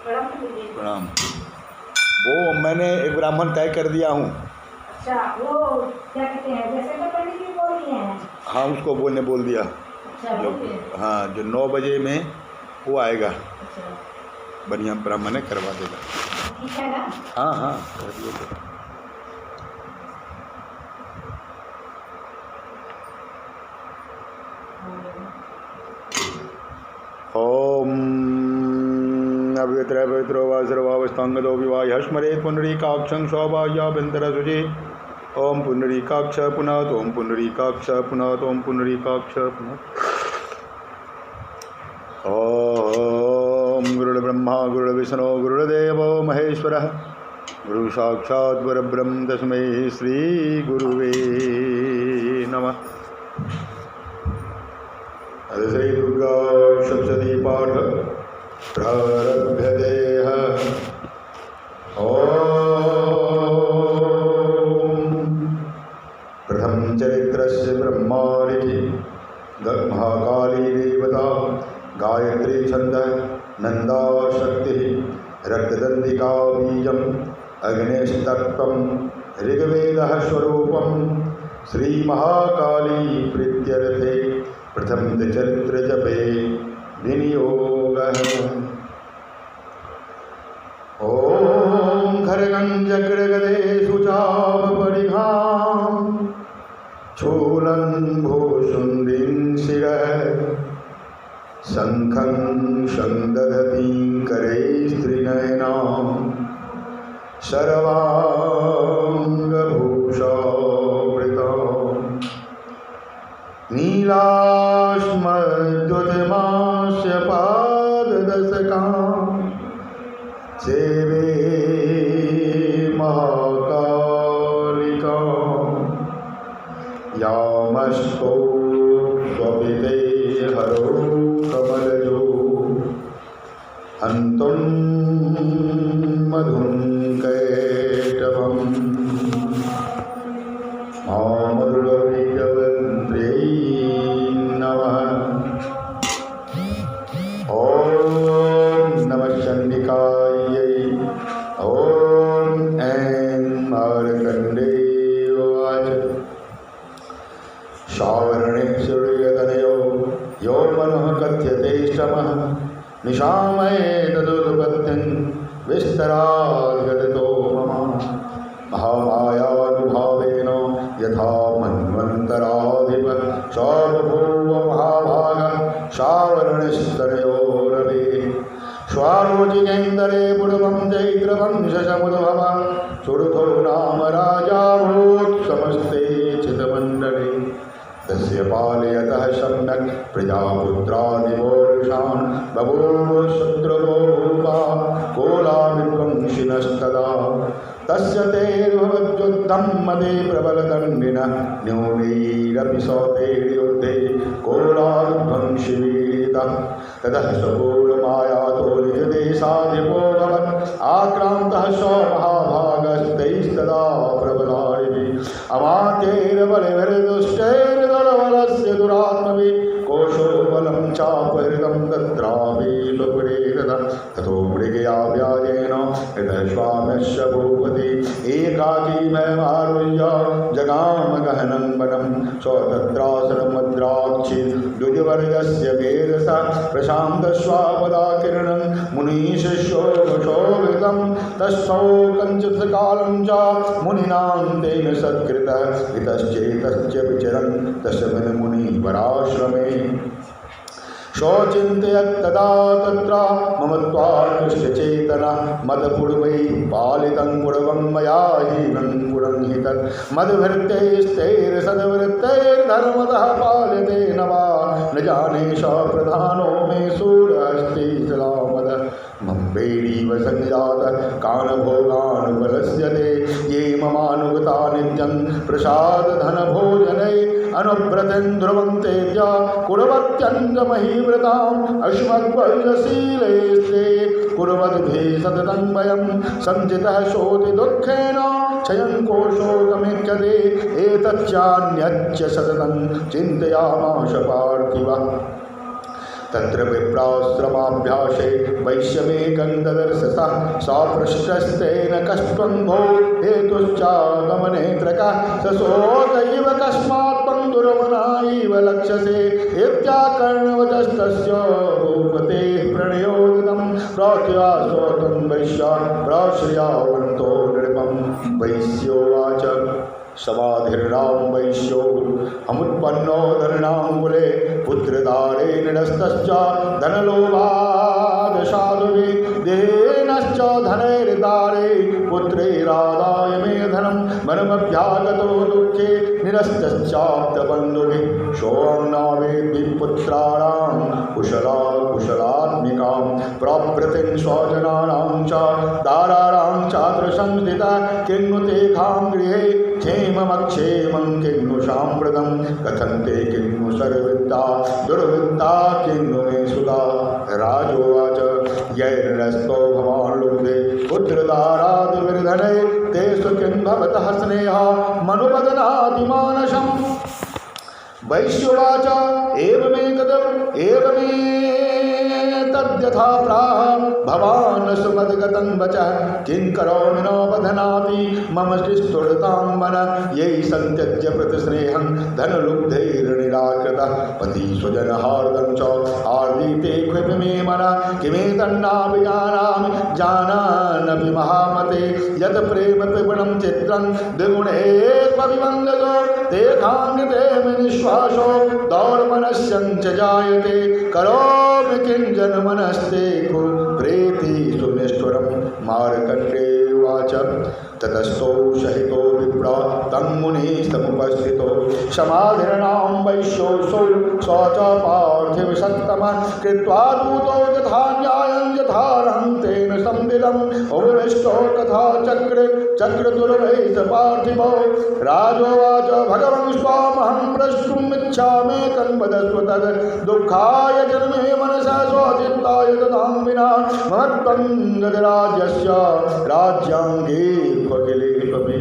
प्रणाम। वो मैंने एक ब्राह्मण तय कर दिया हूँ। अच्छा, वो क्या कहते हैं, जैसे तो पंडित जी बोल दिए हैं। हाँ, उसको बोल दिया। अच्छा, जो बोल दिए। हाँ, जो 9 बजे में वो आएगा, अच्छा, बढ़िया ब्राह्मण है, करवा देगा। ठीक है ना। हाँ हाँ, कर दिए तो। ओम अव्यत्र पवित्रो वा सर्वावस्थांगतो विवाह स्मरे पुंडरीकाक्षं सौभाग्याभ्यन्तरसुजे। ओम पुंडरीकाक्ष पुनः ओम पुंडरीकाक्ष पुनः ओम पुंडरीकाक्ष पुनः। ओम गुरुर्ब्रह्मा गुरुर्विष्णु गुरुर्देवो महेश्वरः गुरु साक्षात् परब्रह्म तस्मै श्री गुरुवे नमः। श्री दुर्गा सप्तशती पाठ प्रारभ्यते। प्रथम चरित्रस्य ब्रह्माणि महाकाली देवता गायत्री छंद नंदा शक्ति रक्तदंतिका बीजम अग्निस्तत्वं ऋग्वेदः स्वरूपं श्री महाकाली प्रीत्यर्थे प्रथम चरित्र जपे विनियोगः। ओम खरगंजग्रगदे सुचापरिघां चूलं भूषुण्डीं शिरः शंखं संदधतीं करे स्त्रीनयनां सर्वांगभूषावृतां नीलाश्मद्युतिमास्य पाददशकां सेवे महाकालिकां यामस्तो स्वपिते हरो कमलजो हन्तुं मधुं कैटभम् मामरुलवीर्यवन्त्यै नमः। ॐ नमः चण्डिकायै। ॐ ऐं मार्कण्डेयाय। शावर्णे सूर्यतनयो यो मनः कथ्यतेष्टमः निशामये तदुत्पत्तिं विस्तराद्गतो मम महामायानुभावेन यथा मन्वन्तराधिप सर्वभूव महाभाग शावर्णस्तनयो रवे स्वारोचिकेन्दरे पूर्वं चैत्रवंशसमुद्भवं सुरथो नाम राजा भूत् समस्ते चितमण्डले तस्य पालयतः सम्यक् प्रजापुत्रादिवोरुषान् बभूव शत्रुवो भूपा कोलाविध्वंसिनस्तदा तस्य तेर्भवद्युद्धं मदे प्रबलदण्डिनः न्यूनैरपि सौतेर्युद्धे कोलाविध्वंसिवीरितः ततः सपूर्णमायातो निजदेशाधिपोऽभवत् आक्रान्तः स महाभागस्तैस्तदा प्रबलारिभिः अमात्यैर्बलैर्दुष्टैर्दलबलस्य दुरात्मभिः कोशो बलं चापहृतं तत्रापि स्वपुरे ततः ततो मृगया व्याजेन हृदयश्वामस्य भूपति एकाकीमयमारुह्य जगाम गहनं वनं स्वतत्रासनमद्राक्षि द्विजवर्गस्य वेदसा प्रशान्तश्वापदाकिरणं मुनिशिष्यो शोभितं तस्थौ कञ्चित्कालं च मुनिनां तेन सत्कृतः इतश्चेतश्च विचरन् तस्मिन् मुनिवराश्रमे शोचिन्तयत्तदा तत्र मम त्वादृष्टचेतनः मदपूर्वैः पालितं पूर्वं मया हीनं पुरंहितं मद्भृत्यैस्तैर्सद्वृत्तैर्धर्मतः पाल्यते न वा न जाने स प्रधानो मे सूरस्ति जलामदः मम वैरीव संजातः कानभोगान् बलस्यते ये ममानुगता नित्यं प्रसादधनभोजनै अनुव्रतं ध्रुवं तेज्य कुर्वत्यञ्जमहीव्रताम् अश्मद्वज्रशीलेस्ते कुर्वद्भिः सततं वयं सञ्चितः शोधिदुःखेन क्षयं कोशोऽगमिष्यते एतच्चान्यच्च सततं चिन्तयामास पार्थिवः तत्र विप्राश्रमाभ्यासे वैश्यमेकं ददर्शसा सपृष्टस्तेन कष्टं भो हेतुश्चागमने त्रकः सशोक इव कस्मात् पङ्गुरमना इव लक्ष्यसे इत्याकर्णवचस्तस्य भूपतेः प्रणयोदितं प्रत्याशोकं वैश्या प्रश्रियावन्तो नृपं वैश्योवाच समाधिर्नां वैश्यो अमुत्पन्नो धननाङ्कुले पुत्रदारे निरस्तश्च धनलोभादशादुवे देनश्च धनैर्दारे पुत्रैरादाय मे धनं मनमभ्यागतो दुःखे निरस्तश्चाप्तबन्धुभिः सोऽन्नावेद्भिः पुत्राणां कुशलात्मिकां प्रभृतिं स्वजनानां च दाराणां चात्र संस्थिता किन्नु तेषां गृहे क्षेममक्षेमं किन्नु साम्प्रतं कथन्ते किन्नु सर्वविद्या दुर्विद्या किन्नु मे सुधा राजोवाच यैर्नस्तो भवान् लुब्धे पुत्रदारादिविर्धने तेषु किं भवतः स्नेहः मनुपदनादिमानसम् वैश्योवाच एवमेतद्यथा प्राह भवान् सुमद्गतं वचः किं करोमि न बध्नाति मम शिष्टुरतां मन यैः सन्त्यज्य प्रतिस्नेहं धनलुब्धैर्निराकृतः पति स्वजनहार्दं च आर्दीते क्विपि मे मनः किमेतन्नाभिजानामि जानानपि महामते यत् प्रेम त्रिगुणं चित्रं द्विगुणेष्वभिवन्दतो तेषाङ्कृते मे निःश्वासो दौर्मनस्यं च जायते करोमि किञ्चन मनस्ते प्रेति सुनिष्ठुरं मार्कण्डेयोवाच ततस्थो सहितो विप्रा तं मुनिः समुपस्थितो समाधिर्नां वैश्योऽसौ स च पार्थिवसत्तमः कृत्वा दूतो यथा न्यायं यथार्हं तेन संविदम् उपविष्टो तथा चक्रतुर्वै स पार्थिवो राजोवाच भगवन् स्वामहं प्रष्टुमिच्छामेकं वदस्व तद् दुःखाय जन्मे मनसा स्वचित्ताय ददां विना महत्त्वं गजराज्यस्य राज्याङ्गे क्वकिलेपि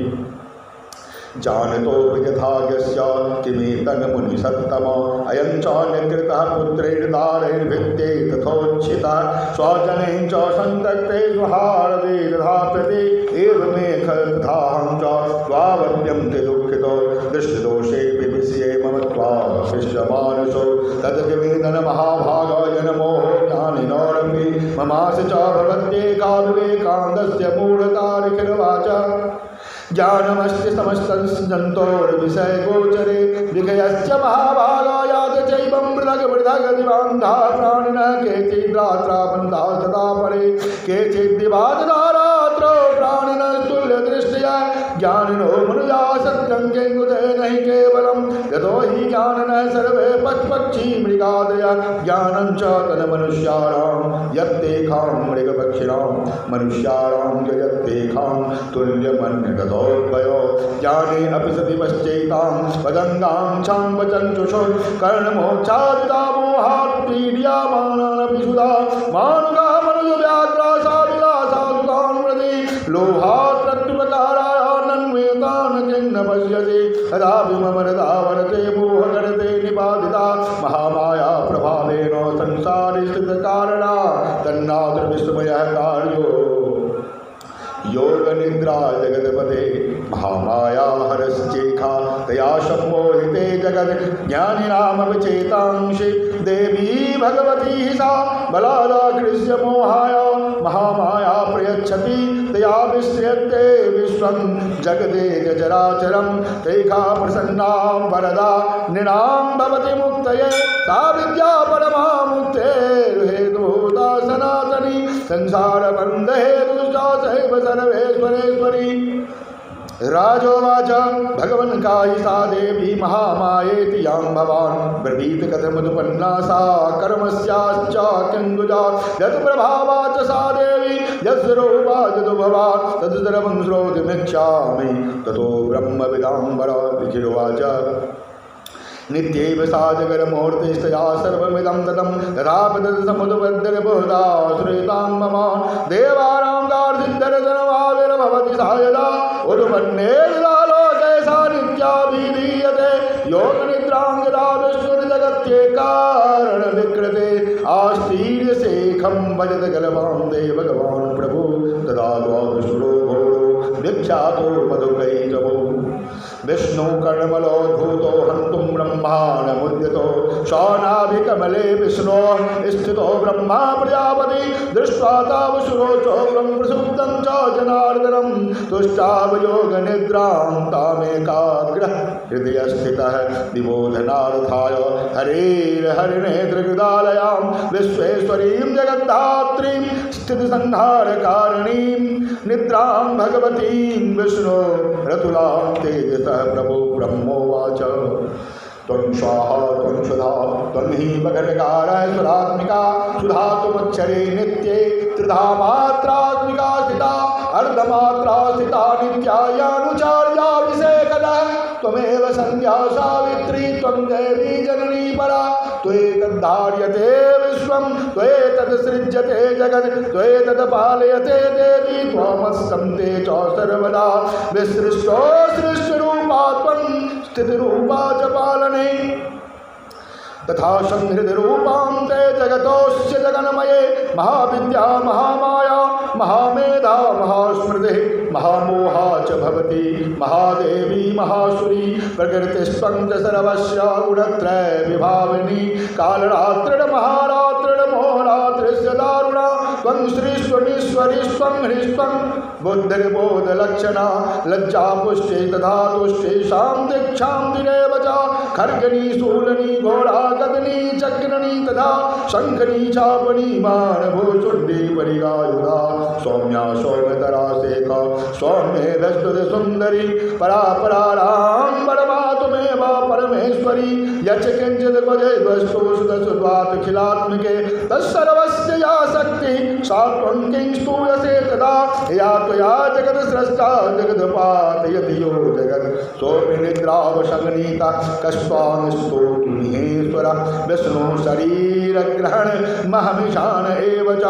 जानतो यथाज्ञस्य किमेतन्मुनिसत्तम अयं च निकृतः पुत्रैर्दारैर्भित्ते तथोच्छितः स्वजनैः च सन्तक्ते स्वहारदे दधाप्यते एवमेकथाहं च स्वावद्यं ते दुःखितो दृष्टदोषे विविष्ये मम त्वाशिष्यमानसो तदकिमेतन्महाभागाय नमो ज्ञानिनोरपि ममासि च भवत्येका विवेकानन्दस्य मूढतारिखिर्वाच ज्ञानमस्ति समस्तं जन्तोर्विषयगोचरे विषयश्च महाभागायात चैवं मृदगदिवान्धा प्राणिनः केचिद्रात्रा बन्धाः सदा परे केचिद्दिवादरात्रो प्राणिनः तुल्यदृष्ट्या ज्ञानिनो मनुजा सत्यं केङ्गुते नहि केवलं यतो हि ज्ञानिनः सर्वे पक्षी मृगादयः ज्ञानं च तन्मनुष्याणां यत्तेषां मृगपक्षिणां मनुष्याणां यत्तेषां तुल्यमन्यगतो ज्ञाने अपि सति पश्चैतां पदङ्गां छाम्बचञ्चुषो कर्णमोक्षादिता मोहात् पीड्यमानानपि सुधा मानुगा मनुजव्याघ्रा साविलासा सुतान् व्रते लोहात् प्रत्युपकारान्वेतान् किं न पश्यति तदाभिममरदा वरते मोहकरते निपातिता महामाया प्रभावेन संसारे स्थितकारणा तन्नादृविस्मयः कार्यो योग निद्रा जगदपते महामाया हरश्चेखा तया सम्मोहिते जगद ज्ञानिनामपि चेतांशि देवी भगवती सा बलादाकृष्य मोहाया महामाया प्रयच्छति तया विश्रियते विश्वं जगदे जराचरं तैखा प्रसन्नां वरदा नृणां भवति मुक्तये सा विद्या परमा मुक्तेर्हेतुभूता सनातनी संसारबन्धहेतुश्च सैव सर्वेश्वरेश्वरी राजोवाच भगवन् कायि सा देवी महामायेति यां भवान् ब्रवीत कथमुत्पन्ना सा कर्मस्याश्च किङ्गुजा यत्प्रभावा च सा देवी यस्वरूपा यदुभवा तद्सर्वं श्रोतुमिच्छामि ततो ब्रह्मविदाम्बरा विचिरुवाच नित्यैव सा जगन्मूर्तिस्तया सर्वमिदं ततं तथापि श्रेतां मम देवानां गार्धिद्धरजनमाविर्भवति सा यदा उद्पन्नेर्लोके सा नित्याभिधीयते योगनिद्रां यदा विश्वनिजगत्येकारणविकृते वीर्यशेखं भजत गलवां दे भगवान् प्रभु तदा द्वादशुरो घोरो विख्यातो मधुकैटभो विष्णु कर्णमलोद्धूतो हन्तुं ब्रह्माण्डमुद्यतो शौनाभिकमले विष्णो स्थितो ब्रह्मा प्रजापति दृष्ट्वा तावसुरो चोग्रं प्रसुप्तं च जनार्दनं तुष्टावयोगनिद्रां तामेकाग्रः हृदयस्थितः विबोधनार्थाय हरेर्हरिनेत्रकृतालयां विश्वेश्वरीं जगद्धात्रीं स्थितिसंहारकारिणीं निद्रां भगवतीं विष्णो रतुलां तेजसः प्रभो ब्रह्मोवाच त्वं स्वाहा त्वं सुधा त्वं हि मकरकारः सुरात्मिका सुधा त्वमक्षरे नित्ये त्रिधा मात्रात्मिका स्थिता अर्धमात्रा स्थिता नित्यायानुचार्याभिषेकतः त्वमेव संध्या सावित्री त्वं देवी जननी परा त्वेतद्धार्यते विश्वं त्वेतदसृज्यते जगत् त्वेतदपालयते देवी त्वमस्तं ते च सर्वदा विसृष्टो सृष्टिरूपा त्वं स्थितिरूपा च पालने तथा संहृतिरूपां ते जगतोस्य जगन्मये महाविद्या महामाया महामेधा महास्मृतिः महामोहा च भवति महादेवी महासुरी प्रकृतिस्त्वं च सर्वस्य गुणत्रय विभाविनी कालरात्रिर्महारात्रिर्मोहरात्रिस्य दारुणा त्वं श्रीस्त्वमीश्वरी स्वं ह्रीस्त्वं बुद्धिर्बोधलक्षणा लज्जापुष्टे तथा तुष्टे शान्तिक्षां दिरेव च खर्गणी शूलनी घोड़ा गदनी चक्रणी तथा शंखनी चापनी मानभूषुंडी परिगायुधा सौम्या सौम्यतरा शेख सौम्ये वस्तुत सुंदरी परापरारां परमात्मेव परमेश्वरी यच किंचित भजे वस्तु सुदसुद्वात खिलात्मिके तत्सर्वस्य या शक्ति सा त्वं किं स्तूयसे तदा या त्वया जगत् स्रष्टा जगदपातयति यो जगत् सोऽनिद्रावशगनीता कस्त्वां स्तोतुमिहेश्वर विष्णु शरीरग्रहण महमिशान एव च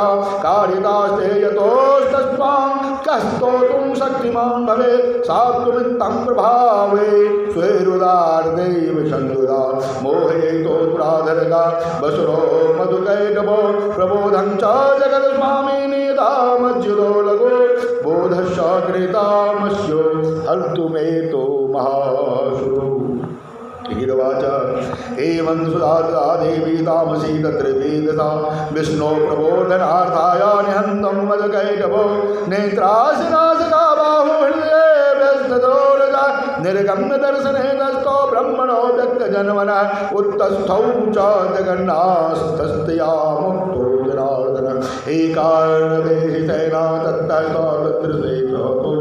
कारितास्ते यतोस्तस्त्वां कस्तोतुं शक्तिमान् भवेत् सा त्वमित्थं प्रभावे स्वेरुदार्दैव संयुधा मोहयितो पुराधरगा वसुरो मधुकैटभो प्रबोधं च जगत्स्वामिनीता मज्जुदो लगो बोधश्च कृतामस्यो हर्तुमेतो महासुरो गिरवाच एवं सुधा देवी तामसी तत्र वेदसा विष्णो प्रबोधनार्थाय निहन्तं मधुकैटभो नेत्रासिनासिका बाहु हृदये व्यस्तदोरजा निर्गम्य दर्शने दस्तो ब्रह्मणो व्यक्तजन्मनः उत्तस्थौ च जगन्नाथस्तया मुक्तो जनार्दन एकार्णदेहि सेना तत्र शेषतो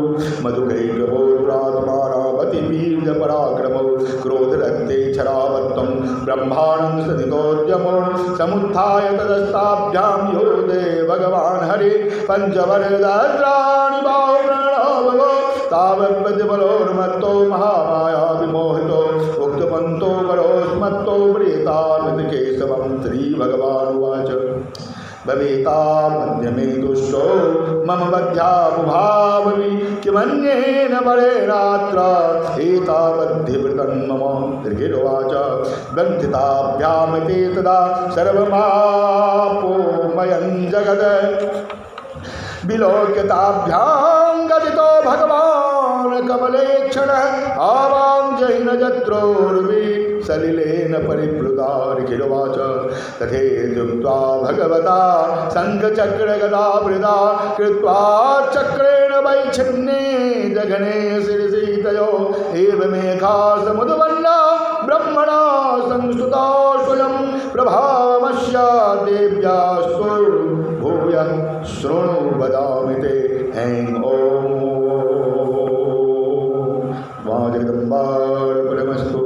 मधुकैटभो दुरात्मारावतिवीर्य पराक्रमो क्रोधरक्ते क्षरावत्तं ब्रह्माणं सदितोद्यमो समुत्थाय तदस्ताभ्यां योदे भगवान् हरि पंचवरदानि बाहुप्रणवो तावद्बलबलोर्मत्तो महामाया विमोहितो उक्तपन्तो परोस्मत्तो प्रियतामिति केशवं श्रीभगवानुवाच भवेता मध्यमे दुष्टो मम बध्यामुभावि किमन्येन परेणात्र एतावद्धिवृतं मम दीर्घिर्वाच बन्धिताभ्यामिति तदा सर्वमापोमयं जगत् विलोक्यताभ्यां गदितो भगवान् कमलेक्षणः आवाञ्जहिन जत्रोर्वि सलिलेन परिप्लुता ऋषिर्वाच तथेत्युक्त्वा भगवता शङ्खचक्रगदावृता कृत्वा चक्रेण वैच्छिन्ने जघने शिरसीतयो एवमेघा समुद्वन्ना ब्रह्मणा संस्तुता स्वयं प्रभावमस्य देव्यास्तु भूयः शृणु वदामि ते ऐं ॐ मा जगदम्बार्पणमस्तु।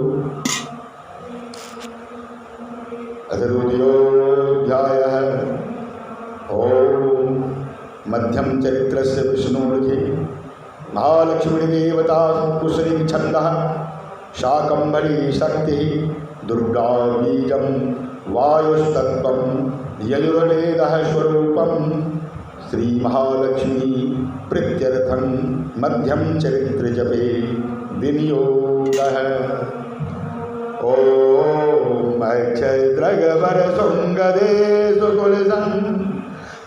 अथ द्वितीयोऽध्यायः। ॐ मध्यम चरित्रस्य विष्णुर्घे महालक्ष्मी देवता कुशली छन्दः शाकंभरी शक्ति दुर्गा बीजं वायुस्तत्त्वं यजुर्वेदः स्वरूपं श्री महालक्ष्मी प्रीत्यर्थं मध्यम चरित्र जपे विनियोगः। ओम क्षद्रगवर सुंगदे सुकुलसं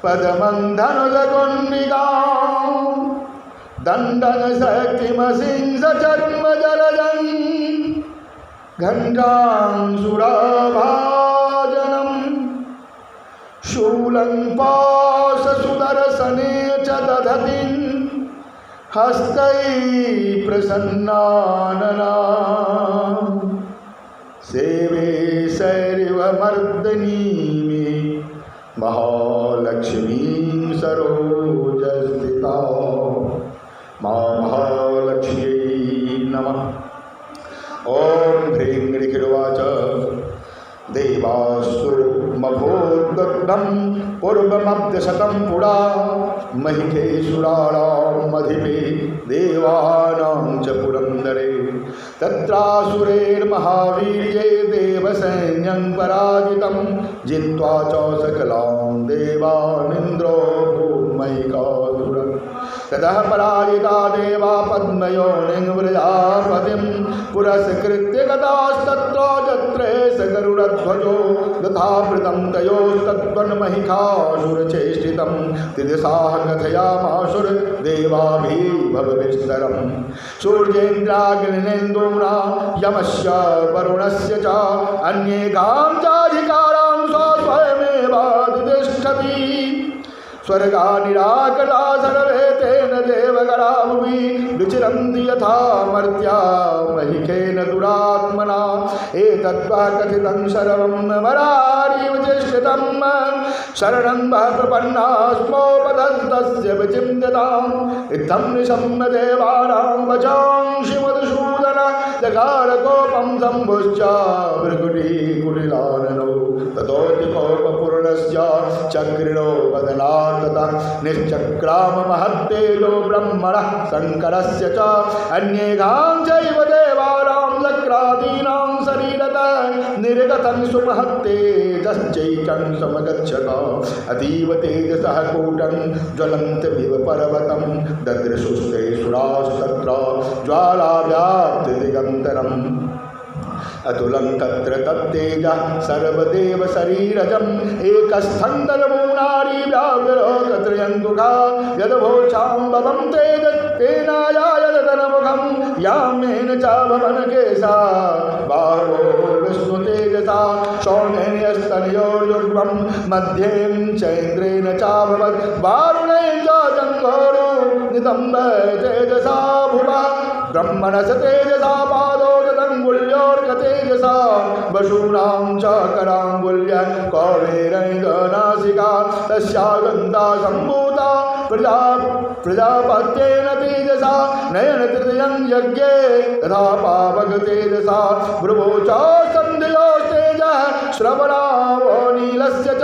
पदमं धनुजकुण्डिका दंडन शक्तिमसिंस चर्म जलजं घण्टांसुराभाजनं शूलं पाशसुदर्शने च दधतिं हस्तैः प्रसन्नानना सेवे शैरिव मर्दनी में महालक्ष्मीं सरोजस्थिता मां महालक्ष्म्यै नमः। ओम ह्रीं ह्रीखिरुवाच देवासुरमभोद्दग्धं पूर्वमब्धशतं पुरा महिषेसुराणां मधिपे देवानां च पुरन्दरे तत्रासुरैर्महावीर्ये देवसैन्यं पराजितं जित्वा च सकलां देवानिन्द्रो भूमैकासुरः ततः पराजिता देवा पद्मयोनिं व्रजापतिं पुरस्कृत्य गतास्तत्र जत्रे स गरुडध्वजो तथावृतं तयोस्तत्त्वन्महिषासुरचेष्टितं तिदिशाः कथयामासुरदेवाभिर्भवविस्तरं सूर्येन्द्राग्निनेन्दूना यमस्य वरुणस्य च अन्येकां चाधिकारां स्वयमेवाधितिष्ठति स्वर्गा निराकरा सर्वे तेन देवगणा भुवि विचरन्ति यथा मर्त्या महिषेन दुरात्मना एतद्वा कथितं सर्वं मरारीव चेष्टितं शरणं वः प्रपन्नास्मोपदस्तस्य विचिन्त्यताम् इत्थं निशम्य देवानां वचांसि मधुसूदन जगारकोपं शम्भुश्च भृगुटीकुटिलाननौ ततोऽतिकोपपूर्णस्य चक्रिणो वदनात् ततः निश्चक्राम महत्तेजो ब्रह्मणः शङ्करस्य च अन्येकां चैव देवानां चक्रादीनां शरीरतः निर्गतं सुमहत्तेजश्चैकं समगच्छत अतीव तेजसः कूटं ज्वलन्तमिव पर्वतं ददृशुस्ते सुरास्तत्र ज्वालाव्याप्तिदिगन्तरम् अतुलं तत्र तत्तेजः सर्वदेव शरीरजम् एकस्थन्दनमूनारी व्याविरोकत्रयन्तुका यदभोचाम्बवं तेजस्तेनायायदनमुखं यामेन च भवनकेशा बाहो विष्णुतेजसा सौम्यस्तनयोर्युग्मं मध्यें चैन्द्रेण चाभवत् वारुणेन च जङ्घोरो नितम्ब तेजसा भुवः ब्रह्मणस तेजसा पादो तेजसा वशूनां च कराङ्गुल्य कौवेरैर्नासिका तस्या गन्धा सम्भूता प्रजापत्येन तेजसा नयनतृतीयं यज्ञे तथा पावक तेजसा भ्रुवोचा सन्ध्योस्तेजः श्रवणावो नीलस्य च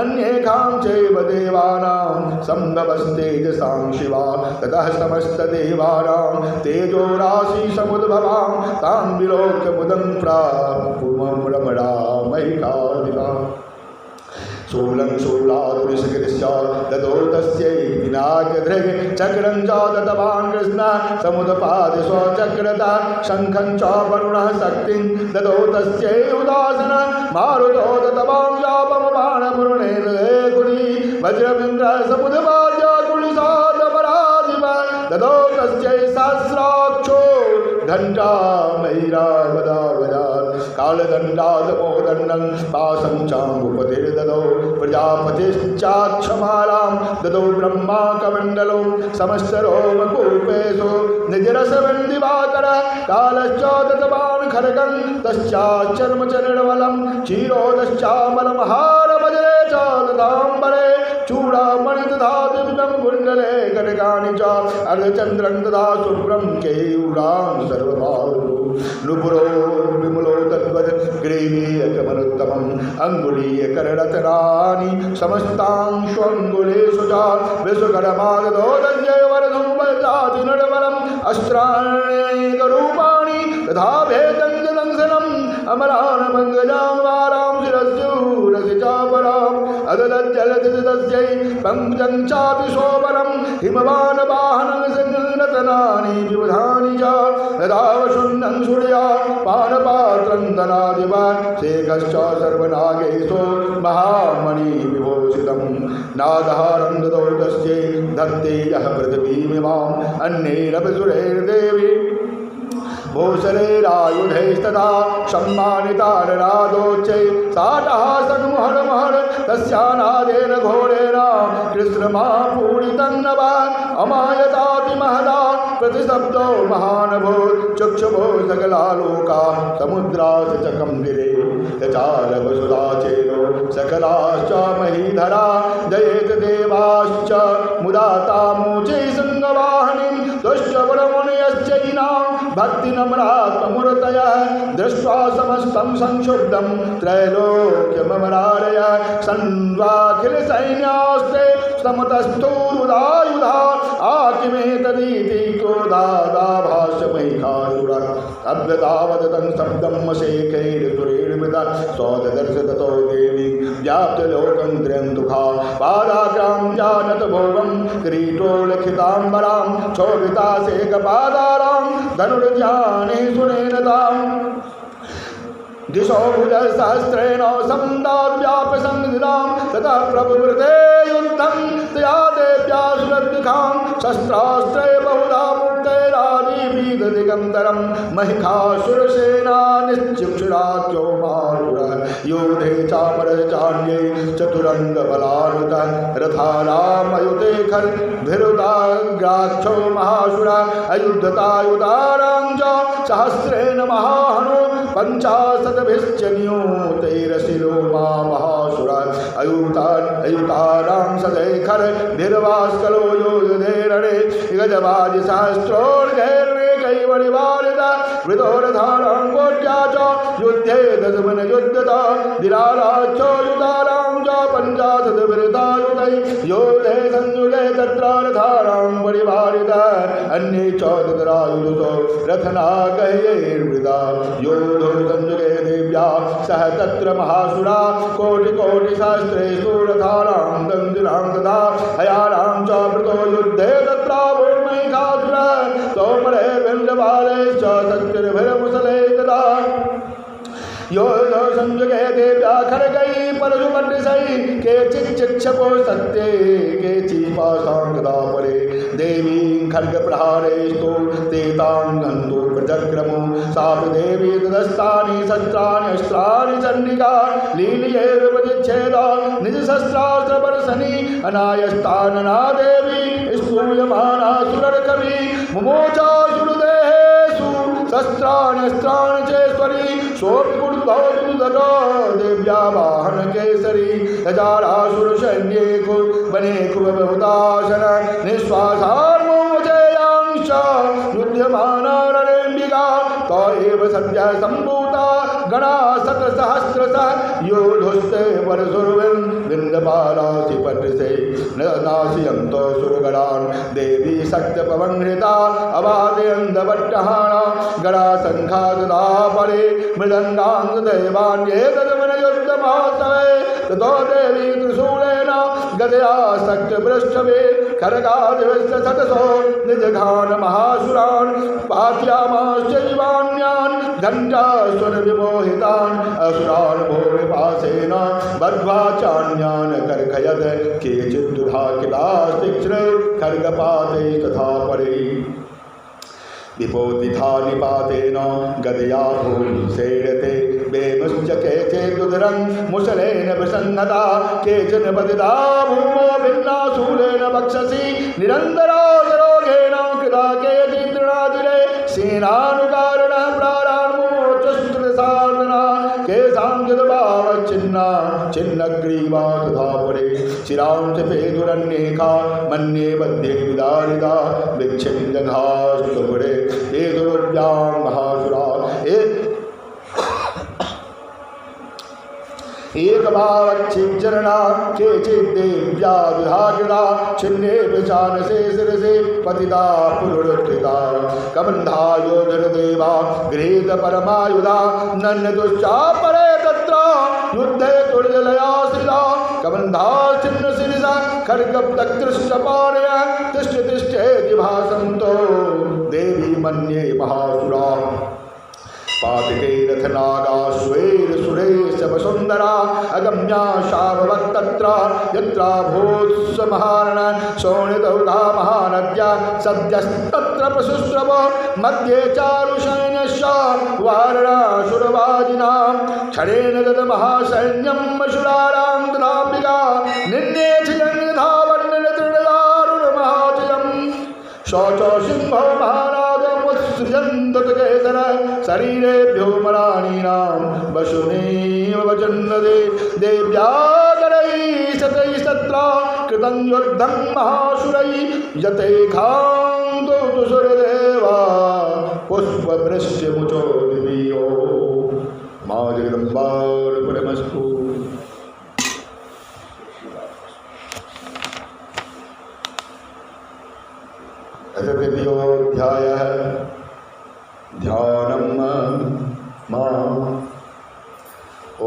अन्येकां चैव देवानां सम्भवस्तेजसां शिवा ततः समस्तदेवानां तेजो राशि समुद्भवां तां विलोक्य मुदं प्रापुमं रमणा महिषादिका शूलं शूलादुरिशकृत्य ददौ तस्यै विनायकधृग चक्रं च दत्तवान् कृष्णः समुदपाद्य स्वचक्रतः शङ्खं च वरुणः शक्तिं ददौ तस्यै उदासन मारुतो दत्तवान् चापमबाणपूर्णेन कुली वज्रमिन्द्रः समुदपाद्य कुलिसादपराधिप ददौ तस्यै सहस्राक्षो घंटा मैरावदावदात् कालदण्डादमोदण्डं पाशं चाङ्गुपतिर्ददौ प्रजापतिश्चाक्षमालां ददौ ब्रह्मा कमण्डलो समस्तरोमकूपेषु निजरसवन्दिवाकरः कालश्च दत्तवान् खड्गं तश्चाच्चर्म च निर्मलं क्षीरोदश्चामलमहारवज्रे च ददाम्बरे चूडामणि तथा दिव्यं कुण्डले कनकानि च अर्धचन्द्रं तथा शुभ्रं केयूरां सर्वभावो नुपुरो विमलो तद्वत् ग्रीवीयकमनुत्तमम् अङ्गुलीयकररत्नानि समस्तांश्वङ्गुलेषु च विश्वकर्मादो दद्यवरदं वज्राति निर्मलम् अस्त्राण्येकरूपाणि तथा भेदं च दंसनम् अमरान् मङ्गलां वारां शिरस्यूरसि चापराम् अदलज्जलदिदस्यै पङ्कजं चातिशोभनं हिमवान् वाहनं संरतनानि विबुधानि च यदावशुन्नं सूर्या पानपात्रं धनादिवान् शेखश्च सर्वनागेशो महामणि विभूषितं नादहारं ददौ तस्यै धत्ते यः पृथिवीमिमाम् अन्यैरपसुरैर्देवी भूषणैरायुधैस्तदा सम्मानितारनादोच्चै साटः सन्मुहरमहर तस्यानादेन घोरेण कृष्णमापूरितं नवान् अमायतातिमहदा प्रतिशब्दो महानभूत् चक्षुभो सकलालोका समुद्रात् च कंगिरे यचारवसुधाचेनो सकलाश्च महीधरा जयेत देवाश्च मुदा तामोचे संगवाहनीं दुष्टवरमुनयश्चैनां भक्तिनम्रात्ममूर्तयः दृष्ट्वा समस्तं संक्षुब्धं त्रैलोक्यममरारय सन्वाखिलसैन्यास्ते समतस्थोरुदायुधा आकिमेतदीति क्रोधादाभाष्यमैकासुर अभ्यतावदतं शब्दं शेखैर्सुरेर्मृता सौददर्श ततो देवी व्याप्तलोकं त्रयं दुःखा पादाग्रां जानत भोगं किरीटोलखिताम्बरां क्षोभितासेकपादारां धनुर्जाने सुनेन ताम् दिशो भुजसहस्रेण सन्दाव्यापसंधितां ततः प्रभुवृते युद्धं तया देव्या सुरद्विखां शस्त्रास्त्रे बहुधा मुक्तैरादिपीददिगन्तरं महिषासुरसेना निश्चिक्षुराख्यो महासुरः यूधे चामरचान्ये चतुरङ्गबलानुतः रथानामयुते खर्भिरुदाग्राक्षो महासुरः अयुद्धतायुतारां च सहस्रेण महाहनो पंचाशतभिश्चन्योतैरशिरो मा महासुरा अयुतारां सदैखर भिर्वास्कलो योधेरणे गजबाजि सहस्रोर्घैर्णे कैवलिवारिता वृतोरधारां कोट्या च युद्धे दशमन युध्यता विराराच्च युतारां च पञ्चाशतभिर्तायुतै योधे संयुगे तत्रारधारां परिवारिता अन्ये च तत्रायुधो रथनाकैर्वृता योधो संयुगे देव्या सह तत्र महासुरा कोटिकोटिसहस्रेषु रथानां दन्दिनां तथा हयानां च वृतो युद्धे तत्रावोर्मैकासुरः सोमरे बिन्दबालैश्च शक्तिर्भिर्मुसलै तथा योधो संयुगे देव्या खड्गैः परशुपट्टिशैः केचिच्चिक्षपो सत्ये केचिपाशाङ्गदा परे देवीं खड्गप्रहारेस्तु तेतां गन्धो प्रजग्रमो सापि देवी तदस्तानि शस्त्राणि अस्त्राणि चण्डिका लीलयैर्वदिच्छेदा निजशस्त्रास्त्रवर्षणि अनायस्तानना देवी स्तूयमाना सुरर्कवि मुमोचासुरदेहेषु शस्त्राण्यस्त्राणि चेश्वरी सोऽपि कुरुतौ देव्या वाहन केसरी यजारासुरसैन्ये वने कुबहुताशन निःश्वासार्मोचेयांश युध्यमाना रणेऽम्बिका त एव सद्यः सम्भूता गणा शतसहस्रशः योधुस्ते परशुर्विन् विन्दपालासि पट्टिशे नाशयन्तो सुरगणान् देवी शक्तपवंहृता अवादयन्दवट्टहाण गणा शङ्खाददा परे मृदङ्गाङ्गदैवान्ये तदमनयुद्धमहोत्सवे ततो देवी त्रिशूलेन गदया शक्तिपृष्ठवे खड्गादिवस्य शतशो निजघान महासुरान् पात्यामाश्चैवान्यान् घण्टासुरविमोहितान् असुरान् भूमिपाशेन बद्ध्वा चान्यान् कर्षयत् केचिद्दुधाकिलास्तीक्ष्णे खड्गपातै तथा परे विपोतिथा निपातेन गदया भूमिसेरते बेमुश्च केचिदुदरं मुसलेन विसङ्गता केचन पतिता भूमो भिन्नाशूलेन वक्षसि निरन्तरासरोगेण कृता केचिदृणादिरे सेनानुकारणः प्राणान्मोचस्तुतसाधना केषां चिद्भावच्छिन्ना छिन्नग्रीवा तथा परे शिरां च पेदुरन्येखा मन्ये मध्ये विदारिता विच्छिन्नघास्तुपरे पेदुरुभ्यां महासुरा एकभावच्छिञ्चरणा केचिद्देव्या विधाकृता छिन्ने विचानसे शिरसे पतिता पुरुषिता कबन्धा योधरदेवा गृहीत परमायुधा नन्यदुश्चा परे तत्र युद्धे तुर्जलया श्रिता कबंधाचिन्न शिरसा खड्गदकृष्टपाणया तिष्ठ तिष्ठेति भासन्तो देवी मन्ये महासुरा पातिके रथनागाश्वैरसुरेशवसुन्दरा अगम्या शाववत्तत्र यत्रा भूत्समहारण शोणितौधा महानद्या सद्यस्तत्र प्रशुस्रव मध्ये चारुसैन्यस्य वारणासुरवाजिनां क्षणेन ददमहासैन्यं मशुराणां ददाम्बिका निन्नेच्छिदन्धावर्णनतृणदारुणमहाजयं शौच सिंहो महानागमुत्सृजन्तकेसर शरीरेभ्यो मराणीनां वशुनेव वजन्नदे देव्यागरैः शतैस्तत्र कृतं युद्धं महासुरैः यथैखान्तो तु सुरदेवा पुष्पवृष्टिमुचो दिव्यो मा जगदम्बार्पणमस्तु। तृतीयोऽध्यायः ध्यानं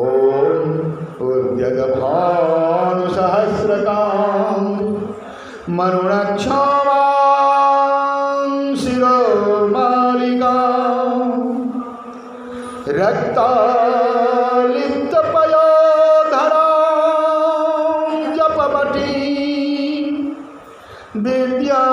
ॐ उद्यगभानुसहस्रकां मरुणक्षमां शिरोमालिकां रक्तालिप्तपयोधरां जपवटीं विद्यामभीतिं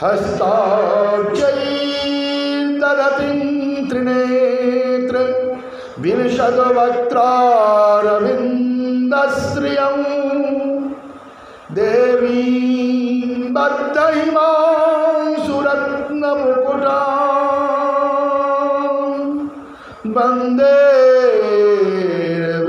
हस्ताब्जैर्दधतीं त्रिनेत्र विंशद्वक्त्रारविन्दश्रियं देवीं बद्धहिमां सुरत्नमुकुटां